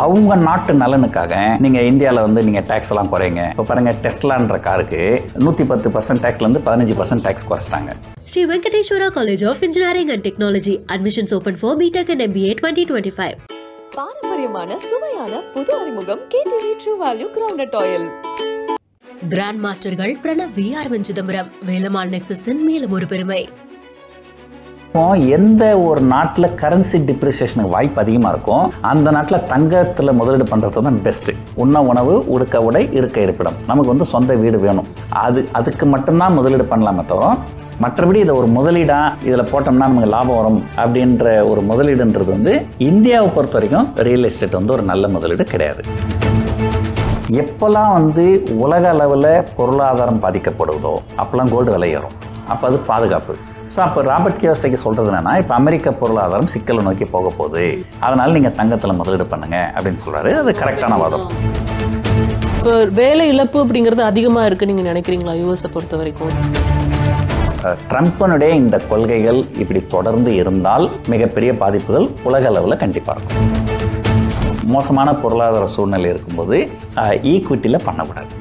அவங்க நாட்டு நலனுக்காக நீங்கள் இந்தியாவில் வந்து நீங்கள் டேக்ஸ் எல்லாம் குறைங்க. இப்போ பாருங்கள், டெஸ்லான்ற காருக்கு 110% டேக்ஸ்லேருந்து 15% டேக்ஸ் குறைச்சிட்டாங்க. Sri Venkateswara college of engineering and technology. Admissions open for BTech and MBA 2025. பாரம்பரியமான சுவையான புது அறிமுகம் KTV true value ground oil. Grand மாஸ்டர்கள் பிரணவ் VR சிதம்பரம், வேலம்மாள் நெக்ஸஸின் மேலும் ஒரு பெருமை. எந்த ஒரு நாட்டில் கரன்சி டிப்ரிசியேஷனுக்கு வாய்ப்பு அதிகமாக இருக்கும் அந்த நாட்டில் தங்கத்தில் முதலீடு பண்ணுறது தான் பெஸ்ட்டு. உண்ண உணவு, உடுக்க உடை, இருக்க இருப்பிடம். நமக்கு வந்து சொந்த வீடு வேணும். அதுக்கு மட்டும்தான் முதலீடு பண்ணலாமே தவிர மற்றபடி இதை ஒரு முதலீடாக இதில் போட்டோம்னா நமக்கு லாபம் வரும் அப்படின்ற ஒரு முதலீடுன்றது வந்து இந்தியாவை பொறுத்த வரைக்கும் ரியல் எஸ்டேட் வந்து ஒரு நல்ல முதலீடு கிடையாது. எப்போல்லாம் வந்து உலக அளவில் பொருளாதாரம் பாதிக்கப்படுவதோ அப்போல்லாம் கோல்டு விலை ஏறும். அப்போ அது பாதுகாப்பு. ஸோ அப்போ ராபர்ட் கியோசாகி சொல்கிறது என்னன்னா, இப்போ அமெரிக்க பொருளாதாரம் சிக்கலை நோக்கி போக போகுது, அதனால் நீங்கள் தங்கத்தில் முதலீடு பண்ணுங்க அப்படின்னு சொல்கிறாரு. அது கரெக்டான வாதம். இப்போ வேலை இழப்பு அப்படிங்கிறது அதிகமாக இருக்குது நீங்கள் நினைக்கிறீங்களா யூஎஸை பொறுத்த வரைக்கும்? ட்ரம்ப்பினுடைய இந்த கொள்கைகள் இப்படி தொடர்ந்து இருந்தால் மிகப்பெரிய பாதிப்புகள் உலக அளவில் கண்டிப்பாக இருக்கும். மோசமான பொருளாதார சூழ்நிலை இருக்கும்போது ஈக்விட்டியில் பண்ணக்கூடாது.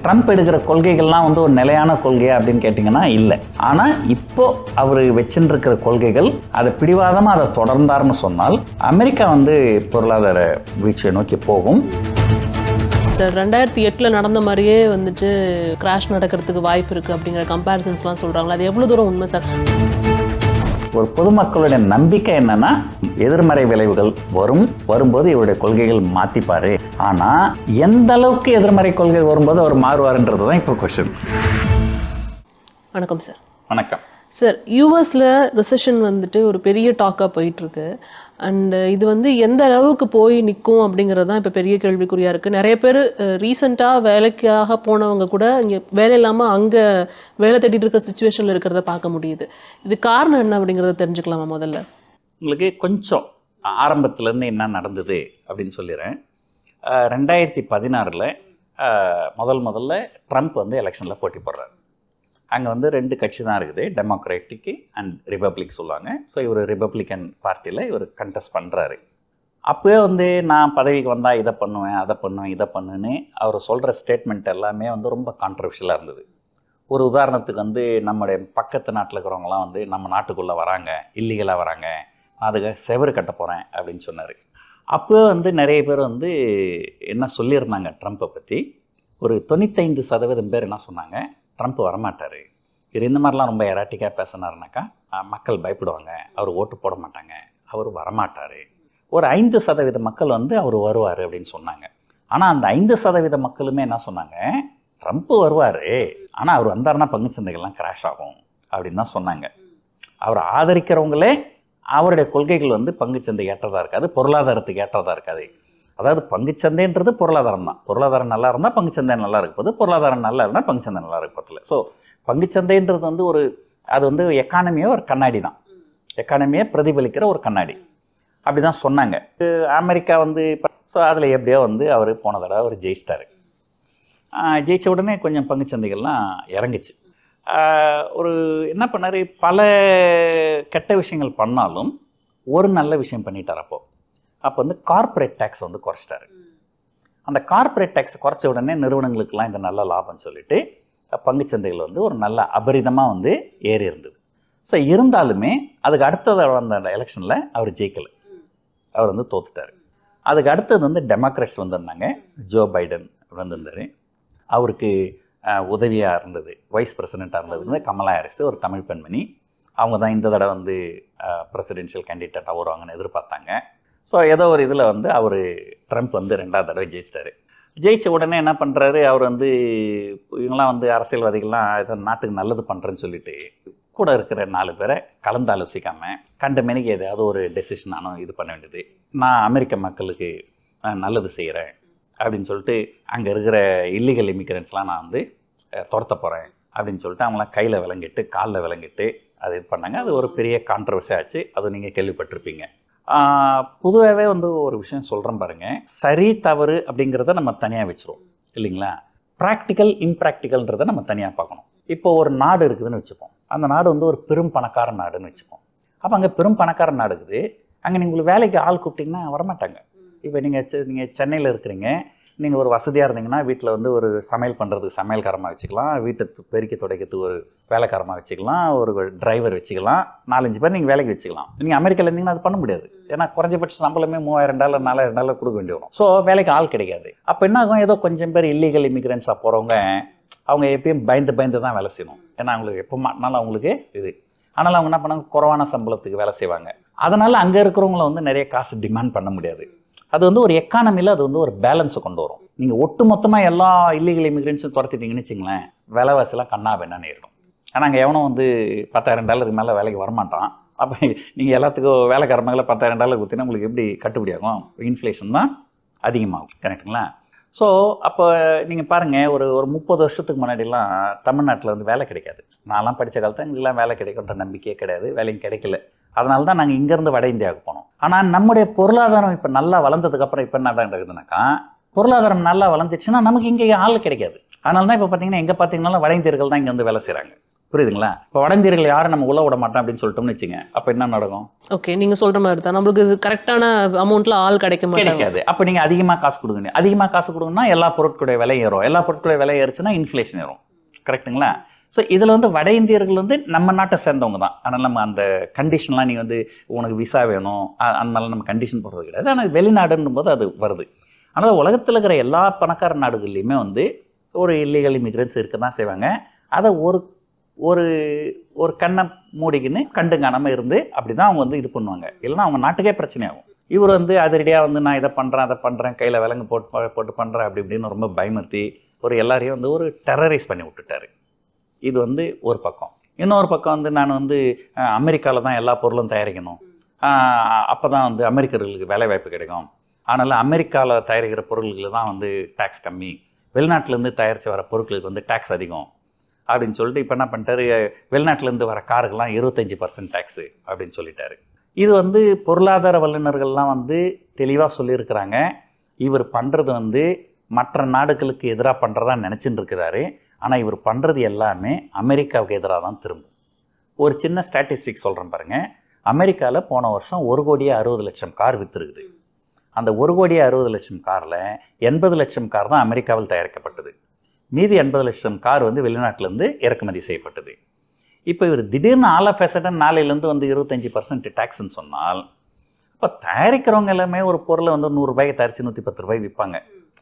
ட்ரம்ப் எடுக்கிற கொள்கைகள்லாம் வந்து ஒரு நிலையான கொள்கையா அப்படின்னு கேட்டிங்கன்னா இல்லை. ஆனால் இப்போ அவர் வச்சுருக்கிற கொள்கைகள் அதை பிடிவாதமாக அதை தொடர்ந்தார்னு சொன்னால் அமெரிக்கா வந்து பொருளாதார வீழ்ச்சியை நோக்கி போகும். 2008 நடந்த மாதிரியே வந்துட்டு கிராஷ் நடக்கிறதுக்கு வாய்ப்பு இருக்குது அப்படிங்கிற கம்பேரிசன்ஸ்லாம் சொல்கிறாங்களா? அது எவ்வளோ தூரம் உண்மை சார்? ஒரு பொதுமக்களுடைய நம்பிக்கை என்னன்னா, எதிர்மறை விளைவுகள் வரும்போது இவருடைய கொள்கைகள் மாற்றிப்பார். ஆனால் எந்த அளவுக்கு எதிர்மறை கொள்கை வரும்போது அவர் மாறுவார்ன்றது தான் இப்போ கொஸ்டின். வணக்கம் சார். வணக்கம் சார். யூஎஸில் ரிசெஷன் வந்துட்டு ஒரு பெரிய டாக்காக போயிட்டுருக்கு. அண்டு இது வந்து எந்த அளவுக்கு போய் நிற்கும் அப்படிங்கிறது தான் இப்போ பெரிய கேள்விக்குறியாக இருக்குது. நிறைய பேர் ரீசெண்டாக வேலைக்காக போனவங்க கூட இங்கே வேலை இல்லாமல் அங்கே வேலை தேடிட்டு இருக்கிற சுச்சுவேஷனில் இருக்கிறத பார்க்க முடியுது. இது காரணம் என்ன அப்படிங்கிறத தெரிஞ்சுக்கலாமா? முதல்ல உங்களுக்கு கொஞ்சம் ஆரம்பத்துலேருந்து என்ன நடந்தது அப்படின்னு சொல்லிடுறேன். 2016 முதல்ல ட்ரம்ப் வந்து எலெக்ஷனில் போட்டி போடுறாரு. அங்கே வந்து 2 கட்சி தான் இருக்குது, டெமோக்ராட்டிக்கு அண்ட் ரிப்பப்ளிக் சொல்லுவாங்க. ஸோ இவர் ரிப்பப்ளிக்கன் பார்ட்டியில் இவர் கண்டெஸ்ட் பண்ணுறாரு. அப்போவே வந்து நான் பதவிக்கு வந்தால் இதை பண்ணுவேன், அதை பண்ணுவேன், இதை பண்ணுன்னு அவர் சொல்கிற ஸ்டேட்மெண்ட் எல்லாமே வந்து ரொம்ப கான்ட்ரவர்ஷியலாக இருந்தது. ஒரு உதாரணத்துக்கு வந்து நம்முடைய பக்கத்து நாட்டில் இருக்கிறவங்களாம் வந்து நம்ம நாட்டுக்குள்ளே வராங்க, இல்லீகலாக வராங்க, அதுக்கு செவரு கட்ட போகிறேன் அப்படின்னு சொன்னார். அப்போ வந்து நிறைய பேர் வந்து என்ன சொல்லியிருந்தாங்க ட்ரம்ப்பை பற்றி. ஒரு 95% பேர் என்ன சொன்னாங்க, ட்ரம்ப் வரமாட்டார், இது இந்த மாதிரிலாம் ரொம்ப எராட்டிக்காக பேசினாருனாக்கா மக்கள் பயப்படுவாங்க, அவர் ஓட்டு போட மாட்டாங்க, அவர் வரமாட்டார். ஒரு 5% மக்கள் வந்து அவர் வருவார் அப்படின்னு சொன்னாங்க. ஆனால் அந்த 5% மக்களுமே என்ன சொன்னாங்க, ட்ரம்ப் வருவார், ஆனால் அவர் வந்தாருன்னா பங்குச்சந்தைகள்லாம் கிராஷ் ஆகும் அப்படின்னு தான் சொன்னாங்க. அவர் ஆதரிக்கிறவங்களே அவருடைய கொள்கைகள் வந்து பங்குச்சந்தை ஏற்றதாக இருக்காது, பொருளாதாரத்துக்கு ஏற்றதாக இருக்காது. அதாவது பங்குச்சந்தைன்றது பொருளாதாரம் தான். பொருளாதாரம் நல்லா இருந்தால் பங்குச்சந்தை நல்லா இருக்க போகுது, பொருளாதாரம் நல்லா இருந்தால் பங்குச்சந்தை நல்லா இருக்க போதில்லை. ஸோ பங்குச்சந்தைன்றது வந்து அது வந்து எக்கானமியோ ஒரு கண்ணாடி தான், எக்கானமியை பிரதிபலிக்கிற ஒரு கண்ணாடி அப்படி தான் சொன்னாங்க. அமெரிக்கா வந்து ஸோ அதில் எப்படியோ வந்து அவர் போன தடவை அவர் ஜெயிச்சிட்டாரு. ஜெயித்த உடனே கொஞ்சம் பங்குச்சந்தைகள்லாம் இறங்குச்சு. ஒரு என்ன பண்ணார், பல கெட்ட விஷயங்கள் பண்ணாலும் ஒரு நல்ல விஷயம் பண்ணிட்டார். அப்போ வந்து கார்ப்பரேட் டேக்ஸ் வந்து குறைச்சிட்டாரு. அந்த கார்ப்பரேட் டேக்ஸை குறைச்ச உடனே நிறுவனங்களுக்கெல்லாம் இந்த நல்ல லாபம்னு சொல்லிட்டு பங்குச்சந்தைகள் வந்து ஒரு நல்ல அபரிதமாக வந்து ஏறி இருந்தது. ஸோ இருந்தாலுமே அதுக்கு அடுத்தது வந்த எலெக்ஷனில் அவர் ஜெயிக்கலை, அவர் வந்து தோத்துட்டார். அதுக்கு அடுத்தது வந்து டெமோக்ராட்ஸ் வந்திருந்தாங்க, ஜோ பைடன் வந்திருந்தார். அவருக்கு உதவியாக இருந்தது, வைஸ் பிரசிடெண்ட்டாக இருந்தது வந்து கமலா ஹாரிஸ், ஒரு தமிழ் பெண்மணி. அவங்க தான் இந்த தடவை வந்து பிரசிடென்ஷியல் கேண்டிடேட்டாக வருவாங்கன்னு எதிர்பார்த்தாங்க. ஸோ ஏதோ ஒரு இதில் வந்து அவர் ட்ரம்ப் வந்து 2வது தடவை ஜெயிச்சிட்டாரு. ஜெயித்த உடனே என்ன பண்ணுறாரு, அவர் வந்து இவங்களாம் வந்து அரசியல்வாதிகள்லாம் ஏதோ நாட்டுக்கு நல்லது பண்ணுறேன்னு சொல்லிட்டு கூட இருக்கிற 4 பேரை கலந்து ஆலோசிக்காமல் கண்ட மணிக்கு எதாவது ஒரு டெசிஷன் நானும் இது பண்ண வேண்டியது, நான் அமெரிக்க மக்களுக்கு நல்லது செய்கிறேன் அப்படின்னு சொல்லிட்டு அங்கே இருக்கிற இல்லீகல் இமிக்ரெண்ட்ஸ்லாம் நான் வந்து துரத்த போகிறேன் அப்படின்னு சொல்லிட்டு அவங்களாம் கையில் விளங்கிட்டு காலில் விளங்கிட்டு அது இது பண்ணாங்க. அது ஒரு பெரிய கான்ட்ரவர்சி ஆச்சு, அது நீங்கள் கேள்விப்பட்டிருப்பீங்க. பொதுவாகவே வந்து ஒரு விஷயம் சொல்கிறேன் பாருங்கள், சரி தவறு அப்படிங்கிறத நம்ம தனியாக வச்சுருவோம் இல்லைங்களா, ப்ராக்டிக்கல் இம்ப்ராக்டிக்கல்ன்றதை நம்ம தனியாக பார்க்கணும். இப்போ ஒரு நாடு இருக்குதுன்னு வச்சுப்போம், அந்த நாடு வந்து ஒரு பெரும் பணக்கார நாடுன்னு வச்சுப்போம். அப்போ அங்கே பெரும் பணக்கார நாடு இருக்குது, அங்கே நீங்கள் வேலைக்கு ஆள் கூப்பிட்டிங்கன்னா வரமாட்டாங்க. இப்போ நீங்கள் சென்னையில் இருக்கிறீங்க, நீங்கள் ஒரு வசதியாக இருந்தீங்கன்னா வீட்டில் வந்து ஒரு சமையல் பண்ணுறதுக்கு சமையல்காரமாக வச்சுக்கலாம், வீட்டை பெருக்கி துடைக்கிறதுக்கு ஒரு வேலைக்காரமாக வச்சுக்கலாம், ஒரு டிரைவர் வச்சுக்கலாம், 4-5 பேர் நீங்கள் வேலைக்கு வச்சுக்கலாம். நீங்கள் அமெரிக்காவில் இருந்தீங்கன்னா அது பண்ண முடியாது. ஏன்னா குறைஞ்சபட்ச சம்பளமே $3000 $4000 கொடுக்க வேண்டி வரும். ஸோ வேலைக்கு ஆள் கிடைக்காது. அப்போ என்ன ஆகும், ஏதோ கொஞ்சம் பேர் இல்லீகல் இமிக்ரெண்ட்ஸாக போகிறவங்க அவங்க எப்பயும் பயந்து தான் வேலை செய்யணும். ஏன்னா அவங்களுக்கு எப்போ மாட்டினாலும் அவங்களுக்கு இது. அதனால் அவங்க என்ன பண்ணாங்க, குறைவான சம்பளத்துக்கு வேலை செய்வாங்க. அதனால் அங்கே இருக்கிறவங்கள வந்து நிறைய காசு டிமாண்ட் பண்ண முடியாது. அது வந்து ஒரு எக்கானமியில் அது வந்து ஒரு பேலன்ஸை கொண்டு வரும். நீங்கள் ஒட்டு மொத்தமாக எல்லா இல்லீகல் இமிக்ரெண்ட்ஸும் துரத்திட்டீங்கன்னு வச்சுங்களேன், விலைவாசிலாம் கண்ணா வேணான்னு நேரிடும். ஆனால் அங்கே எவனும் வந்து $10,000 மேலே வேலைக்கு வரமாட்டான். அப்போ நீங்கள் எல்லாத்துக்கும் வேலைக்காரமங்களை $10,000 கொடுத்தீங்கன்னா உங்களுக்கு எப்படி கட்டுப்படி ஆகும்? இன்ஃப்ளேஷன் தான் அதிகமாகும். கரெக்டுங்களா? ஸோ அப்போ நீங்கள் பாருங்கள், ஒரு 30 வருஷத்துக்கு முன்னாடிலாம் தமிழ்நாட்டில் வந்து வேலை கிடைக்காது. நான்லாம் படித்த காலத்தில் எங்களுக்குலாம் வேலை கிடைக்குன்ற நம்பிக்கையே கிடையாது, வேலையும் கிடைக்கல. அதனால தான் நாங்கள் இங்கேருந்து வட இந்தியாவுக்கு போனோம். ஆனால் நம்முடைய பொருளாதாரம் இப்போ நல்லா வளர்ந்ததுக்கப்புறம் இப்போ என்ன நடக்குதுனாக்கா, பொருளாதாரம் நல்லா வளர்ந்துச்சுன்னா நமக்கு இங்கே ஆள் கிடைக்காது. அதனால தான் இப்போ பார்த்தீங்கன்னா எங்கே பார்த்தீங்கன்னாலும் வட இந்தியர்கள் தான் இங்கே வந்து வேலை செய்கிறாங்க. புரியுதுங்களா? இப்போ வட இந்தியர்கள் யாரும் நம்ம உள்ள விட மாட்டோம் அப்படின்னு சொல்லிட்டோம்னு வச்சுங்க, அப்போ என்ன நடக்கும்? ஓகே, நீங்கள் சொல்கிற மாதிரி தான் நம்மளுக்கு இது கரெக்டான அமௌண்ட்டில் ஆள் கிடைக்காது. அப்போ நீங்கள் அதிகமாக காசு கொடுங்க. அதிகமாக காசு கொடுங்கன்னா எல்லா பொருட்களுடைய விலை ஏறும். எல்லா பொருட்களுடைய விலை ஏறுச்சுன்னா இன்ஃப்ளேஷன் ஏறும். கரெக்டுங்களா? ஸோ இதில் வந்து வட இந்தியர்கள் வந்து நம்ம நாட்டை சேர்ந்தவங்க தான். அதனால் நம்ம அந்த கண்டிஷன்லாம் நீங்கள் வந்து உனக்கு விசா வேணும் அந்த மாதிரிலாம் நம்ம கண்டிஷன் போடுறது கிடையாது. ஆனால் வெளிநாடுன்னும் போது அது வருது. ஆனால் உலகத்தில் இருக்கிற எல்லா பணக்கார நாடுகள்லையுமே வந்து ஒரு இல்லீகல் இமிக்ரெண்ட்ஸ் இருக்க தான் செய்வாங்க. அதை ஒரு ஒரு கண்ணை மூடிக்கின்னு கண்டு காணாமல் இருந்து அப்படி தான் அவங்க வந்து இது பண்ணுவாங்க. இல்லைன்னா அவங்க நாட்டுக்கே பிரச்சனையாகும். இவர் வந்து அதிரடியாக வந்து நான் இதை பண்ணுறேன் அதை பண்ணுறேன், கையில் விலங்கு போட்டு பண்ணுறேன் அப்படி இப்படின்னு ரொம்ப பயமுறுத்தி ஒரு எல்லாரையும் வந்து ஒரு டெரரைஸ் பண்ணி விட்டுட்டாரு. இது வந்து ஒரு பக்கம். இன்னொரு பக்கம் வந்து நான் வந்து அமெரிக்காவில் தான் எல்லா பொருளும் தயாரிக்கணும், அப்போ தான் வந்து அமெரிக்கர்களுக்கு வேலை வாய்ப்பு கிடைக்கும், அதனால் அமெரிக்காவில் தயாரிக்கிற பொருள்களுக்கு தான் வந்து டேக்ஸ் கம்மி, வெளிநாட்டிலேருந்து தயாரித்து வர பொருட்களுக்கு வந்து டேக்ஸ் அதிகம் அப்படின்னு சொல்லிட்டு இப்போ என்ன பண்ணிட்டாரு, வெளிநாட்டிலேருந்து வர காருக்கெல்லாம் 25% டேக்ஸு அப்படின்னு சொல்லிட்டாரு. இது வந்து பொருளாதார வல்லுநர்கள்லாம் வந்து தெளிவாக சொல்லியிருக்கிறாங்க. இவர் பண்ணுறது வந்து மற்ற நாடுகளுக்கு எதிராக பண்ணுறதா நினச்சிட்டு இருக்கிறாரு. ஆனால் இவர் பண்ணுறது எல்லாமே அமெரிக்காவுக்கு எதிராக தான் திரும்பும். ஒரு சின்ன ஸ்டாட்டிஸ்டிக் சொல்கிறேன் பாருங்கள். அமெரிக்காவில் போன வருஷம் 1,60,00,000 கார் விற்றுருக்குது. அந்த 1,60,00,000 காரில் 80,00,000 கார் தான் அமெரிக்காவில் தயாரிக்கப்பட்டது. மீதி 80,00,000 கார் வந்து வெளிநாட்டிலேருந்து இறக்குமதி செய்யப்பட்டது. இப்போ இவர் திடீர்னு ஆல் ஆஃப் எ சடன் நாளையிலேருந்து வந்து 25% டேக்ஸ்ன்னு சொன்னால், இப்போ தயாரிக்கிறவங்க எல்லாமே ஒரு பொருளை வந்து ₹100 தயாரித்து ₹110 விற்பாங்க.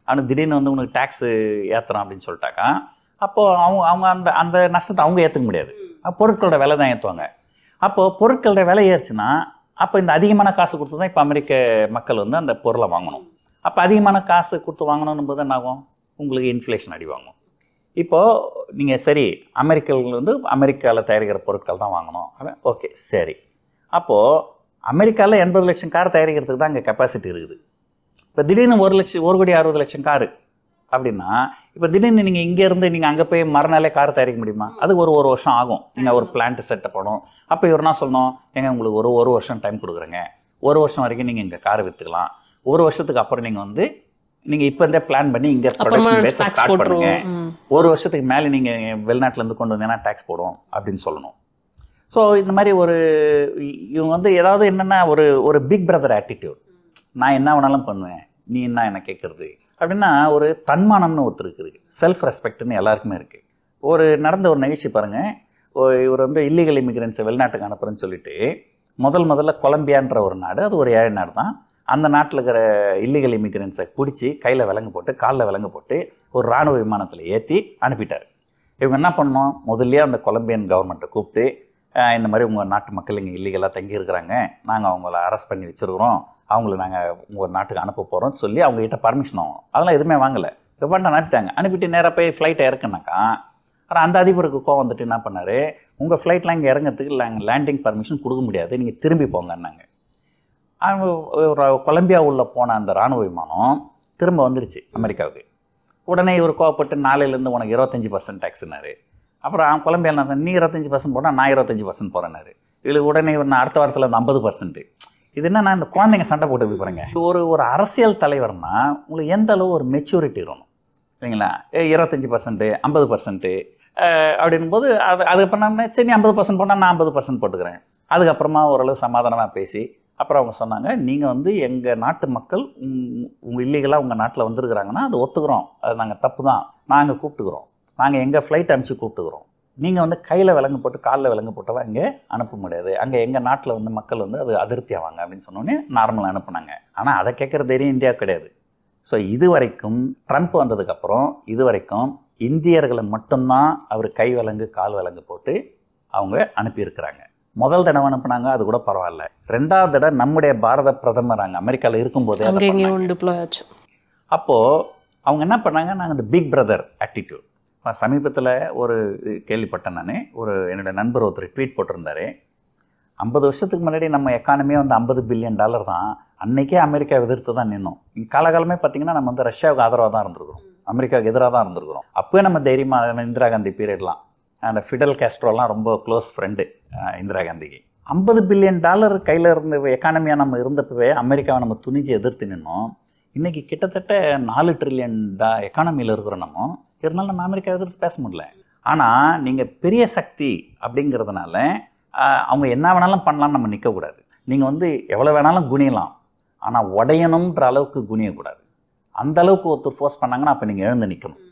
ஆனால் திடீர்னு வந்து உனக்கு டேக்ஸு ஏற்றுறோம் அப்படின்னு சொல்லிட்டாக்கா, அப்போது அவங்க அந்த நஷ்டத்தை அவங்க ஏற்றுக்க முடியாது. பொருட்களோட விலை தான் ஏற்றுவாங்க. அப்போது பொருட்களோட விலை ஏறுச்சுன்னா அப்போ இந்த அதிகமான காசு கொடுத்து தான் இப்போ அமெரிக்க மக்கள் வந்து அந்த பொருளை வாங்கணும். அப்போ அதிகமான காசு கொடுத்து வாங்கணும் போது என்ன ஆகும், உங்களுக்கு இன்ஃப்ளேஷன் அடி வாங்கும். இப்போது நீங்கள் சரி அமெரிக்கர்கள் வந்து அமெரிக்காவில் தயாரிக்கிற பொருட்கள் தான் வாங்கணும், ஓகே சரி. அப்போது அமெரிக்காவில் 80,00,000 கார் தயாரிக்கிறதுக்கு தான் இங்கே கெப்பாசிட்டி இருக்குது. இப்போ திடீர்னு 1,60,00,000 காரு அப்படின்னா, இப்போ திடீர்னு நீங்கள் இங்கேருந்து நீங்கள் அங்கே போய் மறுநாளே கார் தயாரிக்க முடியுமா? அது ஒரு வருஷம் ஆகும். நீங்கள் ஒரு பிளான்ட் செட்டப் பண்ணணும். அப்போ இவர் என்ன சொல்லணும், ஏங்க உங்களுக்கு ஒரு வருஷம் டைம் கொடுக்குறேங்க, 1 வருஷம் வரைக்கும் நீங்கள் இங்கே காரை விற்றுக்கலாம், 1 வருஷத்துக்கு அப்புறம் நீங்கள் வந்து நீங்கள் இப்போ இருந்தே பிளான் பண்ணி இங்கே ப்ரொடக்ஷன் பேஸை ஸ்டார்ட் பண்ணுங்க, 1 வருஷத்துக்கு மேலே நீங்கள் வெளிநாட்டிலேருந்து கொண்டு வந்தீங்கன்னா டேக்ஸ் போடும் அப்படின்னு சொல்லணும். ஸோ இந்த மாதிரி இவங்க வந்து ஏதாவது என்னென்னா ஒரு பிக் பிரதர் ஆட்டிடியூட், நான் என்ன வேணாலும் பண்ணுவேன், நீ என்ன கேட்குறது அப்படின்னா ஒரு தன்மானம்னு ஒருத்தருக்கு இருக்குது, செல்ஃப் ரெஸ்பெக்ட்னு எல்லாருக்குமே இருக்குது. நடந்த ஒரு நிகழ்ச்சி பாருங்கள். இவர் வந்து இல்லீகல் இமிக்ரெண்ட்ஸை வெளிநாட்டுக்கு அனுப்புறேன்னு சொல்லிட்டு முதல்ல கொலம்பியான்ற ஒரு நாடு, அது ஒரு ஏழை நாடு தான், அந்த நாட்டில் இருக்கிற இல்லீகல் இமிக்ரெண்ட்ஸை பிடிச்சி கையில் விலங்கு போட்டு காலில் விலங்கு போட்டு ஒரு இராணுவ விமானத்தில் ஏற்றி அனுப்பிட்டார். இவங்க என்ன பண்ணோம், முதல்லையே அந்த கொலம்பியன் கவர்மெண்ட்டை கூப்பிட்டு இந்த மாதிரி உங்கள் நாட்டு மக்கள் இங்கே இல்லீகலாக தங்கியிருக்கிறாங்க, நாங்கள் அவங்கள அரெஸ்ட் பண்ணி வச்சுருக்குறோம், அவங்கள நாங்கள் உங்கள் நாட்டுக்கு அனுப்ப போகிறோம்னு சொல்லி அவங்ககிட்ட பர்மிஷன் ஆகும். அதெல்லாம் எதுவுமே வாங்கலை, ரிவாண்டை அனுப்பிட்டாங்க. அனுப்பிட்டு நேராக போய் ஃப்ளைட்டை இறக்குனாக்கா, ஆனால் அந்த அதிபருக்கு கோவம் வந்துட்டு என்ன பண்ணார், உங்கள் ஃப்ளைட்லாம் இங்கே இறங்கிறதுக்கு நாங்கள் லேண்டிங் பர்மிஷன் கொடுக்க முடியாது, நீங்கள் திரும்பி போங்கன்னாங்க. கொலம்பியா உள்ள போன அந்த இராணுவ விமானம் திரும்ப வந்துருச்சு அமெரிக்காவுக்கு. உடனே இவர் கோவப்பட்டு நாளையிலேருந்து உனக்கு 25% டேக்ஸ்னாரு. அப்புறம் கொலம்பியாவில் நீ 25% போட்டால் நான் 25% போகிறேன்னாரு. இதில் உடனே இவர் நான் அடுத்த வாரத்தில் அந்த 50%. இது என்னன்னா இந்த குழந்தைங்க சண்டை போட்டு பாருங்க. ஒரு அரசியல் தலைவர்னா உங்களுக்கு எந்த அளவு ஒரு மெச்சூரிட்டி இருக்கணும் இல்லைங்களா? 25% 50% அப்படின்போது அதுக்கப்புறம் சரி நீ 50% போட்டால் நான் 50% போட்டுக்கிறேன். அதுக்கப்புறமா ஓரளவு சமாதானமாக பேசி அப்புறம் அவங்க சொன்னாங்க, நீங்கள் வந்து எங்கள் நாட்டு மக்கள் உங்கள் இல்லீகலாக உங்கள் நாட்டில் வந்திருக்கிறாங்கன்னா அது ஒத்துக்கிறோம், அது நாங்கள் தப்பு தான், நாங்கள் கூப்பிட்டுக்கிறோம், நாங்கள் எங்கள் ஃப்ளைட் அனுப்பிச்சு கூப்பிட்டுக்கிறோம். நீங்கள் வந்து கையில் விலங்கு போட்டு காலில் விலங்கு போட்டெல்லாம் இங்கே அனுப்ப முடியாது, அங்கே எங்கள் நாட்டில் வந்து மக்கள் வந்து அது அதிருப்தி ஆவாங்க அப்படின்னு சொன்னோன்னே நார்மலாக அனுப்புனாங்க. ஆனால் அதை கேட்குற தைரியம் இந்தியா கிடையாது. ஸோ இது வரைக்கும் ட்ரம்ப் வந்ததுக்கப்புறம் இது வரைக்கும் இந்தியர்களை மட்டும்தான் அவர் கை விலங்கு கால் விலங்கு போட்டு அவங்க அனுப்பியிருக்கிறாங்க. முதல் தடவை அனுப்புனாங்க, அது கூட பரவாயில்ல. 2வது தடவை நம்முடைய பாரத பிரதமர் அங்கே அமெரிக்காவில் இருக்கும்போதே அப்போது அவங்க என்ன பண்ணாங்க, நாங்கள் இந்த பிக் பிரதர் ஆட்டிடியூட். சமீபத்தில் ஒரு கேள்விப்பட்டேன் நான், என்னோடய நண்பர் ஒருத்தர் ட்வீட் போட்டிருந்தாரு, 50 வருஷத்துக்கு முன்னாடி நம்ம எக்கானமியே வந்து $50 பில்லியன் தான். அன்றைக்கே அமெரிக்கா எதிர்த்து தான் நின்னோம். காலகாலமே பார்த்திங்கன்னா நம்ம வந்து ரஷ்யாவுக்கு ஆதரவாக தான் இருந்திருக்கிறோம், அமெரிக்காவுக்கு எதிராக தான் இருந்திருக்கிறோம். அப்போயே நம்ம தைரியமாக இந்திரா காந்தி பீரியட்லாம் அந்த ஃபிடல் கேஸ்ட்ரோலாம் ரொம்ப க்ளோஸ் ஃப்ரெண்டு இந்திரா காந்திக்கு. $50 பில்லியன் கையில் இருந்த எக்கானமியாக நம்ம இருந்தப்பவே அமெரிக்காவை நம்ம துணிஞ்சு எதிர்த்து நின்னோம். இன்றைக்கி கிட்டத்தட்ட $4 ட்ரில்லியன் எக்கானமியில் இருக்கிறோம். நம்ம இருந்தாலும் நம்ம அமெரிக்கா எதிர்த்து பேச முடியல. ஆனால் நீங்கள் பெரிய சக்தி அப்படிங்கிறதுனால அவங்க என்ன வேணாலும் பண்ணலான்னு நம்ம நிற்கக்கூடாது. நீங்கள் வந்து எவ்வளோ வேணாலும் குனியலாம், ஆனால் உடையணுன்ற அளவுக்கு குனியக்கூடாது. அந்த அளவுக்கு ஒருத்தர் ஃபோர்ஸ் பண்ணாங்கன்னா அப்போ நீங்கள் எழுந்து நிற்கணும்.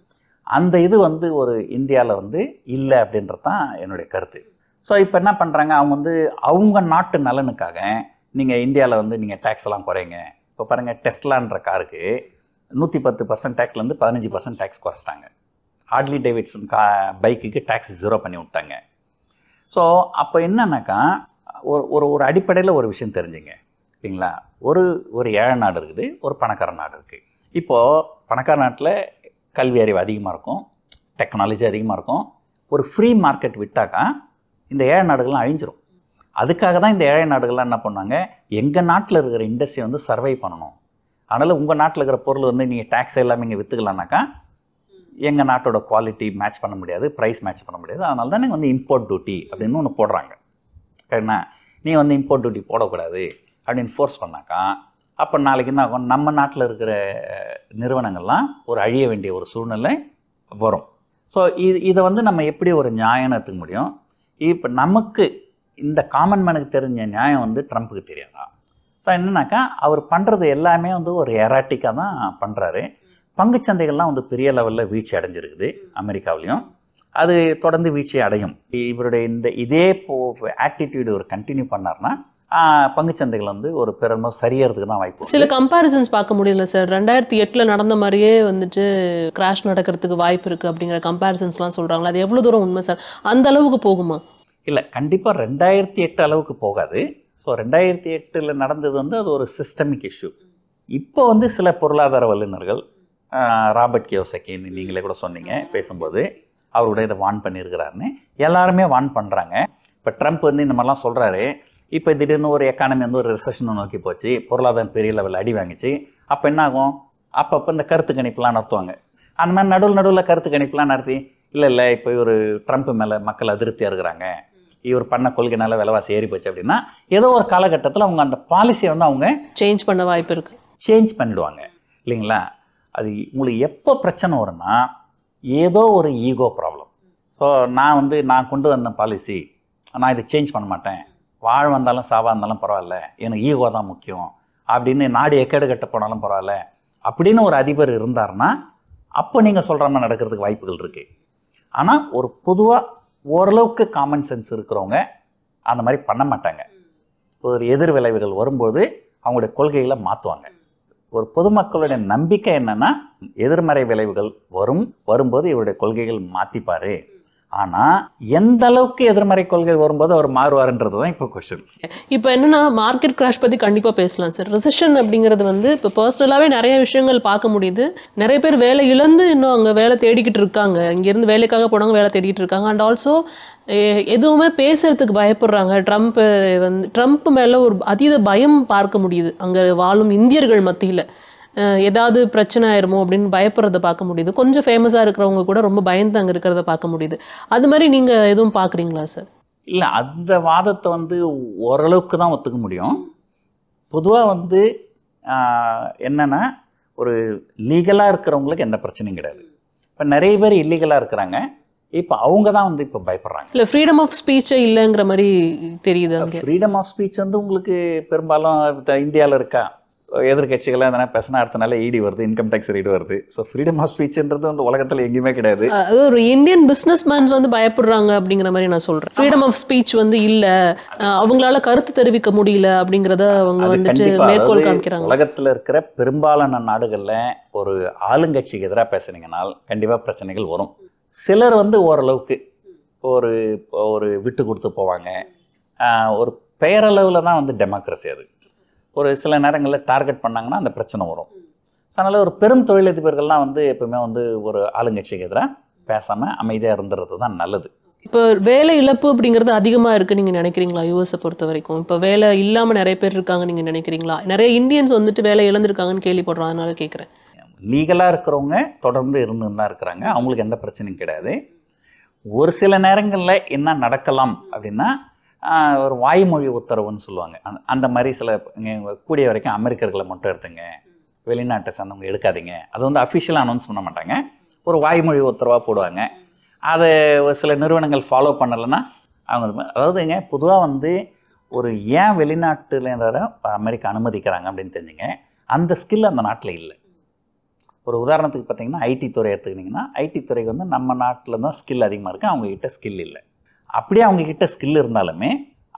அந்த இது வந்து ஒரு இந்தியாவில் வந்து இல்லை அப்படின்றது தான் என்னுடைய கருத்து. ஸோ இப்போ என்ன பண்ணுறாங்க, அவங்க வந்து அவங்க நாட்டு நலனுக்காக நீங்கள் இந்தியாவில் வந்து நீங்கள் டேக்ஸ் எல்லாம் குறைங்க. இப்போ பாருங்கள், டெஸ்லான்ற காருக்கு 110% டேக்ஸ்லேருந்து 15% டேக்ஸ் குறைச்சிட்டாங்க. ஹார்ட்லி டேவிட்சன் பைக்குக்கு டேக்ஸ் 0 பண்ணி விட்டாங்க. ஸோ அப்போ என்னன்னாக்கா ஒரு அடிப்படையில் ஒரு விஷயம் தெரிஞ்சுங்க இல்லைங்களா. ஒரு ஏழை நாடு இருக்குது, ஒரு பணக்கார நாடு இருக்குது. இப்போது பணக்கார நாட்டில் கல்வி அறிவு அதிகமாக இருக்கும், டெக்னாலஜி அதிகமாக இருக்கும். ஒரு ஃப்ரீ மார்க்கெட் விட்டாக்கா இந்த ஏழை நாடுகள்லாம் அழிஞ்சிரும். அதுக்காக தான் இந்த ஏழை நாடுகள்லாம் என்ன பண்ணாங்க, எங்கள் நாட்டில் இருக்கிற இண்டஸ்ட்ரி வந்து சர்வை பண்ணணும், அதனால் உங்கள் நாட்டில் இருக்கிற பொருள் வந்து நீங்கள் டேக்ஸ் எல்லாமே இங்கே விற்றுக்கலான்னாக்கா எங்கள் நாட்டோட குவாலிட்டி மேட்ச் பண்ண முடியாது, ப்ரைஸ் மேட்ச் பண்ண முடியாது. அதனால தான் நீங்கள் வந்து இம்போர்ட் டியூட்டி அப்படின்னு ஒன்று போடுறாங்க. சரிண்ணா, நீங்கள் வந்து இம்போர்ட் டியூட்டி போடக்கூடாது அப்படின்னு ஃபோர்ஸ் பண்ணாக்கா அப்போ நாளைக்கு என்ன ஆகும், நம்ம நாட்டில் இருக்கிற நிறுவனங்கள்லாம் ஒரு அழிய வேண்டிய ஒரு சூழ்நிலை வரும். ஸோ இதை வந்து நம்ம எப்படி ஒரு நியாயம் எடுத்துக்க முடியும்? இப்போ நமக்கு இந்த காமன் மேனுக்கு தெரிஞ்ச நியாயம் வந்து ட்ரம்ப்புக்கு தெரியாதா? ஸோ என்னன்னாக்கா அவர் பண்ணுறது எல்லாமே வந்து ஒரு எராட்டிக்காக தான் பண்ணுறாரு. பங்குச்சந்தைகள்லாம் வந்து பெரிய லெவலில் வீழ்ச்சி அடைஞ்சிருக்குது அமெரிக்காவிலையும், அது தொடர்ந்து வீழ்ச்சி அடையும். இவருடைய இதே ஆட்டிடியூடு ஒரு கண்டினியூ பண்ணார்னா பங்குச்சந்தைகள் வந்து ஒரு பெருமை சரியறதுக்கு தான் வாய்ப்பு. சில கம்பேரிசன்ஸ் பார்க்க முடியல சார். 2008 நடந்த மாதிரியே வந்துட்டு கிராஷ் நடக்கிறதுக்கு வாய்ப்பு இருக்குது அப்படிங்கிற கம்பேரிசன்ஸ்லாம் சொல்கிறாங்களா, அது எவ்வளோ தூரம் உண்மை சார்? அந்த அளவுக்கு போகுமா? இல்லை, கண்டிப்பாக 2008 அளவுக்கு போகாது. ஸோ 2008 நடந்தது வந்து அது ஒரு சிஸ்டமிக் இஷ்யூ. இப்போ வந்து சில பொருளாதார வல்லுநர்கள், ராபர்ட் கியோசக்கின்னு நீங்களே கூட சொன்னீங்க பேசும்போது, அவருடைய இதை வான் பண்ணியிருக்கிறாருன்னு எல்லாருமே வான் பண்ணுறாங்க. இப்போ ட்ரம்ப் வந்து இந்த மாதிரிலாம் சொல்கிறாரு. இப்போ திடீர்னு ஒரு எக்கானமி வந்து ஒரு ரிசெஷனை நோக்கி போச்சு, பொருளாதாரம் பெரிய லெவலில் அடி வாங்கிச்சு. அப்போ என்ன ஆகும், அப்பப்போ இந்த கருத்து கணிப்புலாம் நடத்துவாங்க. அந்த மாதிரி நடுவில் கருத்து கணிப்புலாம் நடத்தி, இல்லை இப்போ இவர் ட்ரம்ப் மேலே மக்கள் அதிருப்தியாக இருக்கிறாங்க, இவர் பண்ண கொள்கைனால விலைவாசி ஏறி போச்சு அப்படின்னா ஏதோ ஒரு காலகட்டத்தில் அவங்க அந்த பாலிசியை வந்து அவங்க சேஞ்ச் பண்ண வாய்ப்பு இருக்குது, சேஞ்ச் பண்ணிடுவாங்க இல்லைங்களா. அது உங்களுக்கு எப்போ பிரச்சனை வரும்னா ஏதோ ஒரு ஈகோ ப்ராப்ளம். ஸோ நான் கொண்டு வந்த பாலிசி நான் இதை சேஞ்ச் பண்ண மாட்டேன், வாழ் வந்தாலும் சாவா இருந்தாலும் பரவாயில்ல, எனக்கு ஈகோ தான் முக்கியம் அப்படின்னு நாடு எக்கேடு கட்ட போனாலும் பரவாயில்ல அப்படின்னு ஒரு அதிபர் இருந்தார்னா அப்போ நீங்கள் சொல்கிற மாதிரி நடக்கிறதுக்கு வாய்ப்புகள் இருக்குது. ஆனால் ஒரு பொதுவாக ஓரளவுக்கு காமன் சென்ஸ் இருக்கிறவங்க அந்த மாதிரி பண்ண மாட்டாங்க. ஒரு எதிர் விளைவுகள் வரும்போது அவங்களுடைய கொள்கைகளை மாற்றுவாங்க. ஒரு பொதுமக்களுடைய நம்பிக்கை என்னென்னா எதிர்மறை விளைவுகள் வரும்போது இவருடைய கொள்கைகள் மாற்றிப்பார். ஆனால் எந்த அளவுக்கு எதிர்மறை கொள்கை வரும்போது அவர் மாறுவார்ன்றது தான் இப்போ கொஸ்டின். இப்போ என்னன்னா மார்க்கெட் கிராஷ் பற்றி கண்டிப்பாக பேசலாம் சார். ரிசெஷன் அப்படிங்கிறது வந்து இப்போ பர்சனலாகவே நிறைய விஷயங்கள் பார்க்க முடியுது. நிறைய பேர் வேலை இழந்து இன்னும் அங்கே வேலை தேடிக்கிட்டு இருக்காங்க, இங்கேருந்து வேலைக்காக போனவங்க வேலை தேடிக்கிட்டு இருக்காங்க. அண்ட் ஆல்சோ எதுவுமே பேசுறதுக்கு பயப்படுறாங்க. ட்ரம்ப் மேலே ஒரு அதீத பயம் பார்க்க முடியுது அங்கே வாழும் இந்தியர்கள் மத்தியில். ஏதாவது பிரச்சனை ஆயிருமோ அப்படின்னு பயப்படுறத பார்க்க முடியுது. கொஞ்சம் ஃபேமஸாக இருக்கிறவங்க கூட ரொம்ப பயந்து அங்கே இருக்கிறத பார்க்க முடியுது. அது மாதிரி நீங்கள் எதுவும் பார்க்குறீங்களா சார்? இல்லை, அந்த வாதத்தை வந்து ஓரளவுக்கு தான் ஒத்துக்க முடியும். பொதுவாக வந்து என்னென்னா ஒரு லீகலாக இருக்கிறவங்களுக்கு எந்த பிரச்சனையும் கிடையாது. இப்போ நிறைய பேர் இல்லீகலாக இருக்கிறாங்க, இப்போ அவங்க தான் வந்து இப்போ பயப்படுறாங்க. இல்லை ஃப்ரீடம் ஆஃப் ஸ்பீச்சே இல்லைங்கிற மாதிரி தெரியுது அங்கே. ஃப்ரீடம் ஆஃப் ஸ்பீச் வந்து உங்களுக்கு பெரும்பாலும் இந்தியாவில் இருக்கா? எதிர்கட்சிகளாக எதனா பேசினா அடுத்த நாள் இடி வருது, இன்கம் டேக்ஸ் ரீடு வருது. ஸோ ஃப்ரீடம் ஆஃப் ஸ்பீச்ன்றது வந்து உலகத்தில் எங்கேயுமே கிடையாது. அது ஒரு இந்தியன் பிஸ்னஸ் மேன்ஸ் வந்து பயப்படுறாங்க அப்படிங்கிற மாதிரி நான் சொல்கிறேன். ஃப்ரீடம் ஆஃப் ஸ்பீச் வந்து இல்லை, அவங்களால கருத்து தெரிவிக்க முடியல அப்படிங்கிறத அவங்க வந்துட்டு மேற்கோள் காமிக்கிறாங்க. உலகத்தில் இருக்கிற பெரும்பாலான நாடுகளில் ஒரு ஆளுங்கட்சிக்கு எதிராக பேசுனீங்கன்னால் கண்டிப்பாக பிரச்சனைகள் வரும். சிலர் வந்து ஓரளவுக்கு ஒரு ஒரு விட்டு கொடுத்து போவாங்க. ஒரு பெயரளவில் தான் வந்து டெமோக்ரஸி. அது ஒரு சில நேரங்களில் டார்கெட் பண்ணாங்கன்னா அந்த பிரச்சனை வரும். அதனால் ஒரு பெரும் தொழிலதிபர்கள்லாம் வந்து எப்பவுமே வந்து ஒரு ஆளுங்கட்சிக்கு எதிராக பேசாமல் அமைதியாக இருந்துறது தான் நல்லது. இப்போ வேலை இழப்பு அப்படிங்கிறது அதிகமாக இருக்குது நீங்கள் நினைக்கிறீங்களா? யூஎஸை பொறுத்த வரைக்கும் இப்போ வேலை இல்லாமல் நிறைய பேர் இருக்காங்க நீங்கள் நினைக்கிறீங்களா? நிறைய இந்தியன்ஸ் வந்துட்டு வேலை இழந்திருக்காங்கன்னு கேள்விப்படுறோம், அதனால கேட்குறேன். லீகலாக இருக்கிறவங்க தொடர்ந்து இருந்துன்னு தான் இருக்கிறாங்க, அவங்களுக்கு எந்த பிரச்சனையும் கிடையாது. ஒரு சில நேரங்களில் என்ன நடக்கலாம் அப்படின்னா, ஒரு வாய்மொழி உத்தரவுன்னு சொல்லுவாங்க. அந்த மாதிரி சில கூடிய வரைக்கும் அமெரிக்கர்களை மட்டும் எடுத்துங்க, வெளிநாட்டை சேர்ந்தவங்க எடுக்காதீங்க. அது வந்து அஃபிஷியலாக அனௌன்ஸ் பண்ண மாட்டாங்க, ஒரு வாய்மொழி உத்தரவாக போடுவாங்க. அதை ஒரு சில நிறுவனங்கள் ஃபாலோ பண்ணலைன்னா அவங்க அதாவதுங்க பொதுவாக வந்து ஒரு ஏன் வெளிநாட்டுல அமெரிக்கா அனுமதிக்கிறாங்க அப்படின்னு தெரிஞ்சுங்க, அந்த ஸ்கில் அந்த நாட்டில் இல்லை. ஒரு உதாரணத்துக்கு பார்த்தீங்கன்னா ஐடி துறை எடுத்துக்கிட்டிங்கன்னா, ஐடி துறைக்கு வந்து நம்ம நாட்டில் தான் ஸ்கில் அதிகமாக இருக்குது, அவங்கக்கிட்ட ஸ்கில் இல்லை. அப்படியே அவங்கக்கிட்ட ஸ்கில் இருந்தாலுமே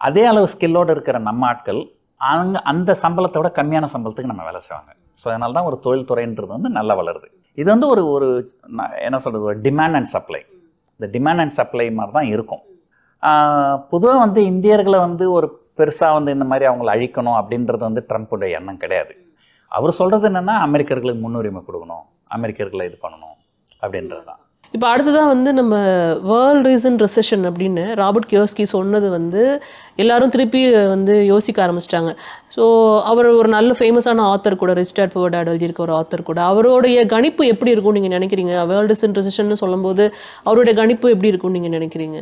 அதே அளவு ஸ்கில்லோடு இருக்கிற நம்ம ஆட்கள் அந்த சம்பளத்தை விட கம்மியான சம்பளத்துக்கு நம்ம வேலை செய்வாங்க. ஸோ அதனால தான் ஒரு தொழில்துறைன்றது வந்து நல்லா வளருது. இது வந்து ஒரு என்ன சொல்கிறது, ஒரு டிமாண்ட் அண்ட் சப்ளை. இந்த டிமாண்ட் அண்ட் சப்ளை மாதிரி தான் இருக்கும். பொதுவாக வந்து இந்தியர்களை வந்து ஒரு பெருசாக வந்து இந்த மாதிரி அவங்களை அழிக்கணும் அப்படின்றது வந்து ட்ரம்ப்புடைய எண்ணம் கிடையாது. அவர் சொல்கிறது என்னென்னா அமெரிக்கர்களுக்கு முன்னுரிமை கொடுக்கணும், அமெரிக்கர்களை இது பண்ணணும் அப்படின்றது தான். இப்போ அடுத்ததான் வந்து நம்ம வேர்ல்ட் ரீசன்ட் ரெசெஷன் அப்படின்னு ராபர்ட் கியோஸ்கி சொன்னது வந்து எல்லாரும் திருப்பி வந்து யோசிக்க ஆரம்பிச்சிட்டாங்க. ஸோ அவர் ஒரு நல்ல ஃபேமஸான ஆத்தர் கூட, ரிச் டாட் புவர் டாட் எழுதியிருக்க ஒரு ஆத்தர் கூட. அவருடைய கணிப்பு எப்படி இருக்கும்னு நீங்கள் நினைக்கிறீங்க? வேர்ல்ட் ரீசன்ட் ரெசெஷன் சொல்லும்போது அவருடைய கணிப்பு எப்படி இருக்கும்னு நீங்கள் நினைக்கிறீங்க?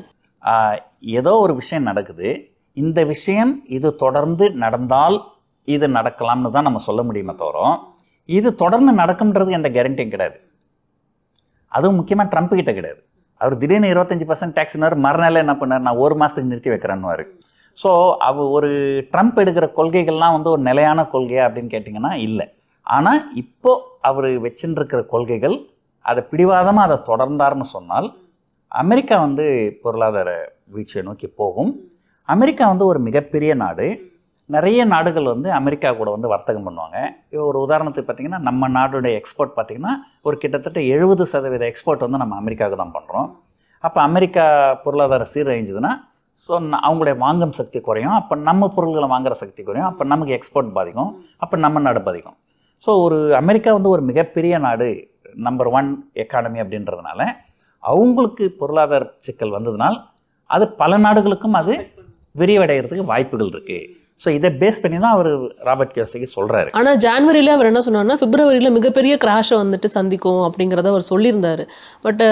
ஏதோ ஒரு விஷயம் நடக்குது, இந்த விஷயம் இது தொடர்ந்து நடந்தால் இது நடக்கலாம்னு தான் நம்ம சொல்ல முடியுமே தவிர, இது தொடர்ந்து நடக்கும்ன்றது எந்த கேரண்டியும் கிடையாது. அதுவும் முக்கியமாக ட்ரம்ப் கிட்ட கிடையாது. அவர் திடீர்னு 25% டேக்ஸ்னார், மறுநாள் என்ன பண்ணார், நான் ஒரு மாதத்துக்கு நிறுத்தி வைக்கிறேன்னுவார். ஸோ ஒரு ட்ரம்ப் எடுக்கிற கொள்கைகள்லாம் வந்து ஒரு நிலையான கொள்கையா அப்படின்னு கேட்டிங்கன்னா இல்லை. ஆனால் இப்போது அவர் வச்சுருக்கிற கொள்கைகள் அதை பிடிவாதமாக அதை தொடர்ந்தார்னு சொன்னால் அமெரிக்கா வந்து பொருளாதார வீழ்ச்சியை நோக்கி போகும். அமெரிக்கா வந்து ஒரு மிகப்பெரிய நாடு. நிறைய நாடுகள் வந்து அமெரிக்கா கூட வந்து வர்த்தகம் பண்ணுவாங்க. ஒரு உதாரணத்துக்கு பார்த்திங்கன்னா, நம்ம நாடுடைய எக்ஸ்போர்ட் பார்த்திங்கன்னா ஒரு கிட்டத்தட்ட 70% எக்ஸ்போர்ட் வந்து நம்ம அமெரிக்காவுக்கு தான் பண்ணுறோம். அப்போ அமெரிக்கா பொருளாதார சீரழிஞ்சுதுன்னா ஸோ அவங்களுடைய வாங்கும் சக்தி குறையும், அப்போ நம்ம பொருள்களை வாங்குகிற சக்தி குறையும், அப்போ நமக்கு எக்ஸ்போர்ட் பாதிக்கும், அப்போ நம்ம நாடு பாதிக்கும். ஸோ ஒரு அமெரிக்கா வந்து ஒரு மிகப்பெரிய நாடு, நம்பர் 1 எக்கானமி அப்படின்றதுனால அவங்களுக்கு பொருளாதார சிக்கல் வந்ததுனால் அது பல நாடுகளுக்கும் அது விரிவடைகிறதுக்கு வாய்ப்புகள் இருக்குது. ஸோ இதை பேஸ் பண்ணி தான் அவர் ராபர்ட் கியோஸ்கி சொல்கிறாரு. ஆனால் ஜான்வரியில் அவர் என்ன சொன்னார்னா, பிப்ரவரியில் மிகப்பெரிய கிராஷை வந்துட்டு சந்திக்கும் அப்படிங்கிறத அவர் சொல்லியிருந்தார். பட்